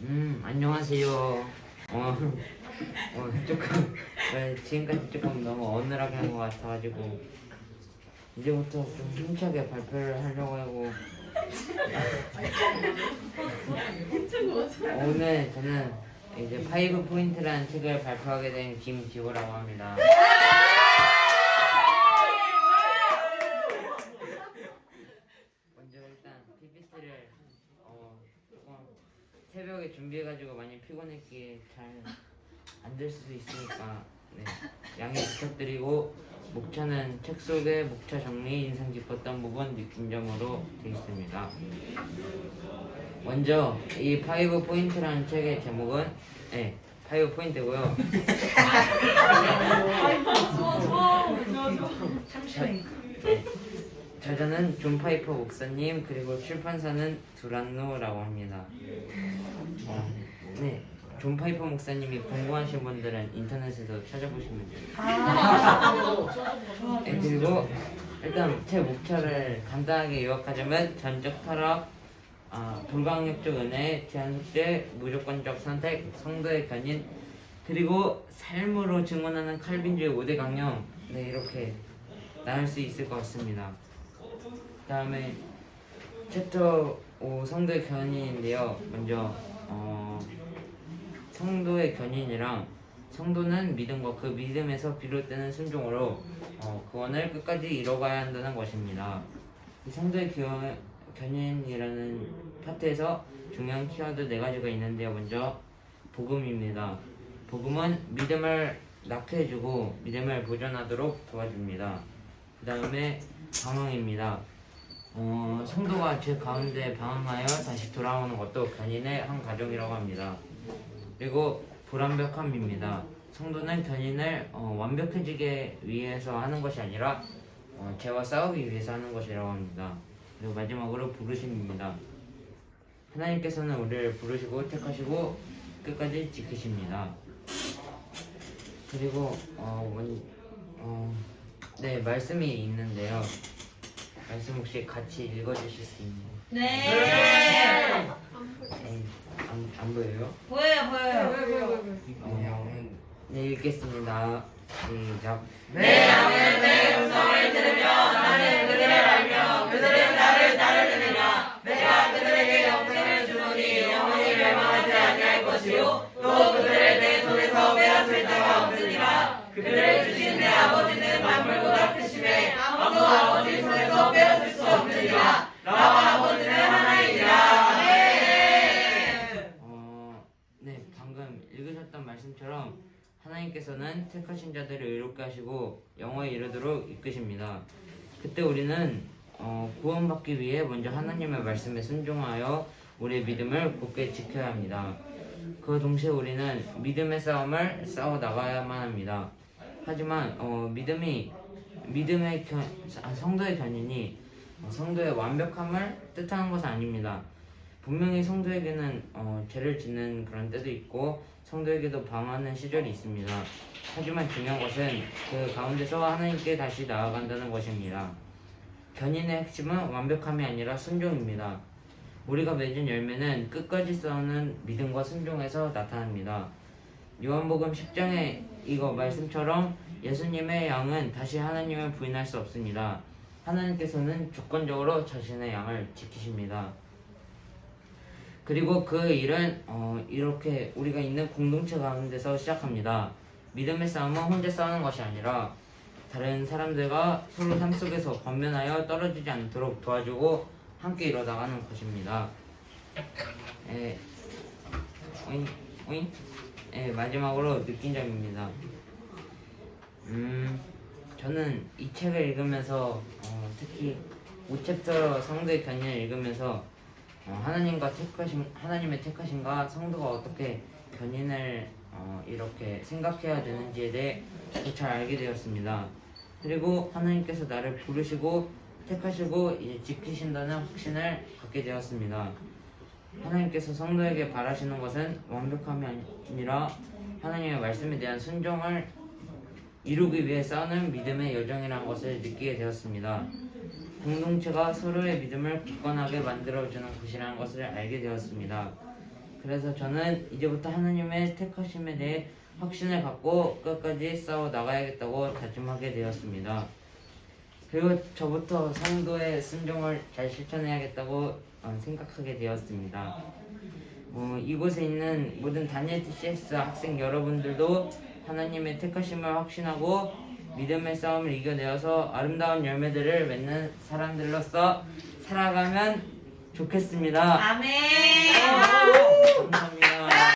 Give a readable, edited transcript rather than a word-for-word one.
안녕하세요. 조금 지금까지 조금 너무 어눌하게 한 것 같아가지고 이제부터 좀 힘차게 발표를 하려고 하고 오늘 저는 이제 5포인트라는 책을 발표하게 된 김지호라고 합니다. 먼저 일단 PPT를 조금 새벽에 준비해가지고 많이 피곤했기에 잘 안 될 수도 있으니까 양해 부탁드리고, 목차는 책 속에 목차 정리, 인상 깊었던 부분, 느낀 점으로 되어 있습니다. 먼저 이 5포인트라는 책의 제목은 5포인트고요. 저자는 존 파이퍼 목사님, 그리고 출판사는 두란노라고 합니다. 존 파이퍼 목사님이 궁금하신 분들은 인터넷에서 찾아보시면 돼요. 그리고 일단 제 목차를 간단하게 요약하자면 전적 타락, 불강력적 은혜, 제한 속죄, 무조건적 선택, 성도의 견인, 그리고 삶으로 증언하는 칼빈주의 5대 강령, 이렇게 나눌 수 있을 것 같습니다. 그 다음에 챕터 5 성도의 견인인데요. 먼저 성도의 견인이랑, 성도는 믿음과 그 믿음에서 비롯되는 순종으로 구원을 끝까지 이뤄가야 한다는 것입니다. 이 성도의 견인이라는 파트에서 중요한 키워드 4가지가 있는데요. 먼저 복음입니다. 복음은 믿음을 낳게 해주고 믿음을 보존하도록 도와줍니다. 그 다음에 방황입니다. 성도가 죄 가운데 방황하여 다시 돌아오는 것도 견인의 한 과정이라고 합니다. 그리고 불완벽함입니다. 성도는 견인을 완벽해지기 위해서 하는 것이 아니라 죄와 싸우기 위해서 하는 것이라고 합니다. 그리고 마지막으로 부르심입니다. 하나님께서는 우리를 부르시고 택하시고 끝까지 지키십니다. 그리고 말씀이 있는데요. 말씀 혹시 같이 읽어주실 수 있나요? 네. 안 보여요? 보여요. 읽겠습니다. 시작. 내 양은 내 음성을 들으며 나는 그들을 알며 그들은 나를 따르느니라. 내가 그들에게 영생을 주노니 영원히 멸망하지 아니할 것이요 또 그들을 내 손에서 빼앗을 자가 없으니라. 그들을 주신 내 아버지는 만물보다 크심에 아무도 아버지 손에서 빼앗을 수 없느니라. 나와 아버지는 하나이니라. 방금 읽으셨던 말씀처럼 하나님께서는 택하신 자들을 의롭게 하시고 영화에 이르도록 이끄십니다. 그때 우리는 구원받기 위해 먼저 하나님의 말씀에 순종하여 우리의 믿음을 굳게 지켜야 합니다. 그 동시에 우리는 믿음의 싸움을 싸워 나가야만 합니다. 하지만 성도의 견인이 성도의 완벽함을 뜻하는 것은 아닙니다. 분명히 성도에게는 죄를 짓는 그런 때도 있고 성도에게도 방황하는 시절이 있습니다. 하지만 중요한 것은 그 가운데서 하나님께 다시 나아간다는 것입니다. 견인의 핵심은 완벽함이 아니라 순종입니다. 우리가 맺은 열매는 끝까지 싸우는 믿음과 순종에서 나타납니다. 요한복음 10장의 이거 말씀처럼 예수님의 양은 다시 하나님을 부인할 수 없습니다. 하나님께서는 주권적으로 자신의 양을 지키십니다. 그리고 그 일은 이렇게 우리가 있는 공동체 가운데서 시작합니다. 믿음의 싸움은 혼자 싸우는 것이 아니라 다른 사람들과 서로 삶 속에서 권면하여 떨어지지 않도록 도와주고 함께 이뤄나가는 것입니다. 마지막으로 느낀 점입니다. 저는 이 책을 읽으면서 특히 5챕터 성도의 견인을 읽으면서 하나님의 택하심과 성도가 어떻게 견인을 이렇게 생각해야 되는지에 대해 더 잘 알게 되었습니다. 그리고 하나님께서 나를 부르시고 택하시고 이제 지키신다는 확신을 갖게 되었습니다. 하나님께서 성도에게 바라시는 것은 완벽함이 아니라 하나님의 말씀에 대한 순종을 이루기 위해 싸우는 믿음의 여정이라는 것을 느끼게 되었습니다. 공동체가 서로의 믿음을 굳건하게 만들어주는 곳이라는 것을 알게 되었습니다. 그래서 저는 이제부터 하나님의 택하심에 대해 확신을 갖고 끝까지 싸워 나가야겠다고 다짐하게 되었습니다. 그리고 저부터 성도의 순종을 잘 실천해야겠다고 생각하게 되었습니다. 이곳에 있는 모든 다니엘 TCS 학생 여러분들도 하나님의 택하심을 확신하고 믿음의 싸움을 이겨내어서 아름다운 열매들을 맺는 사람들로서 살아가면 좋겠습니다. 아멘. 감사합니다.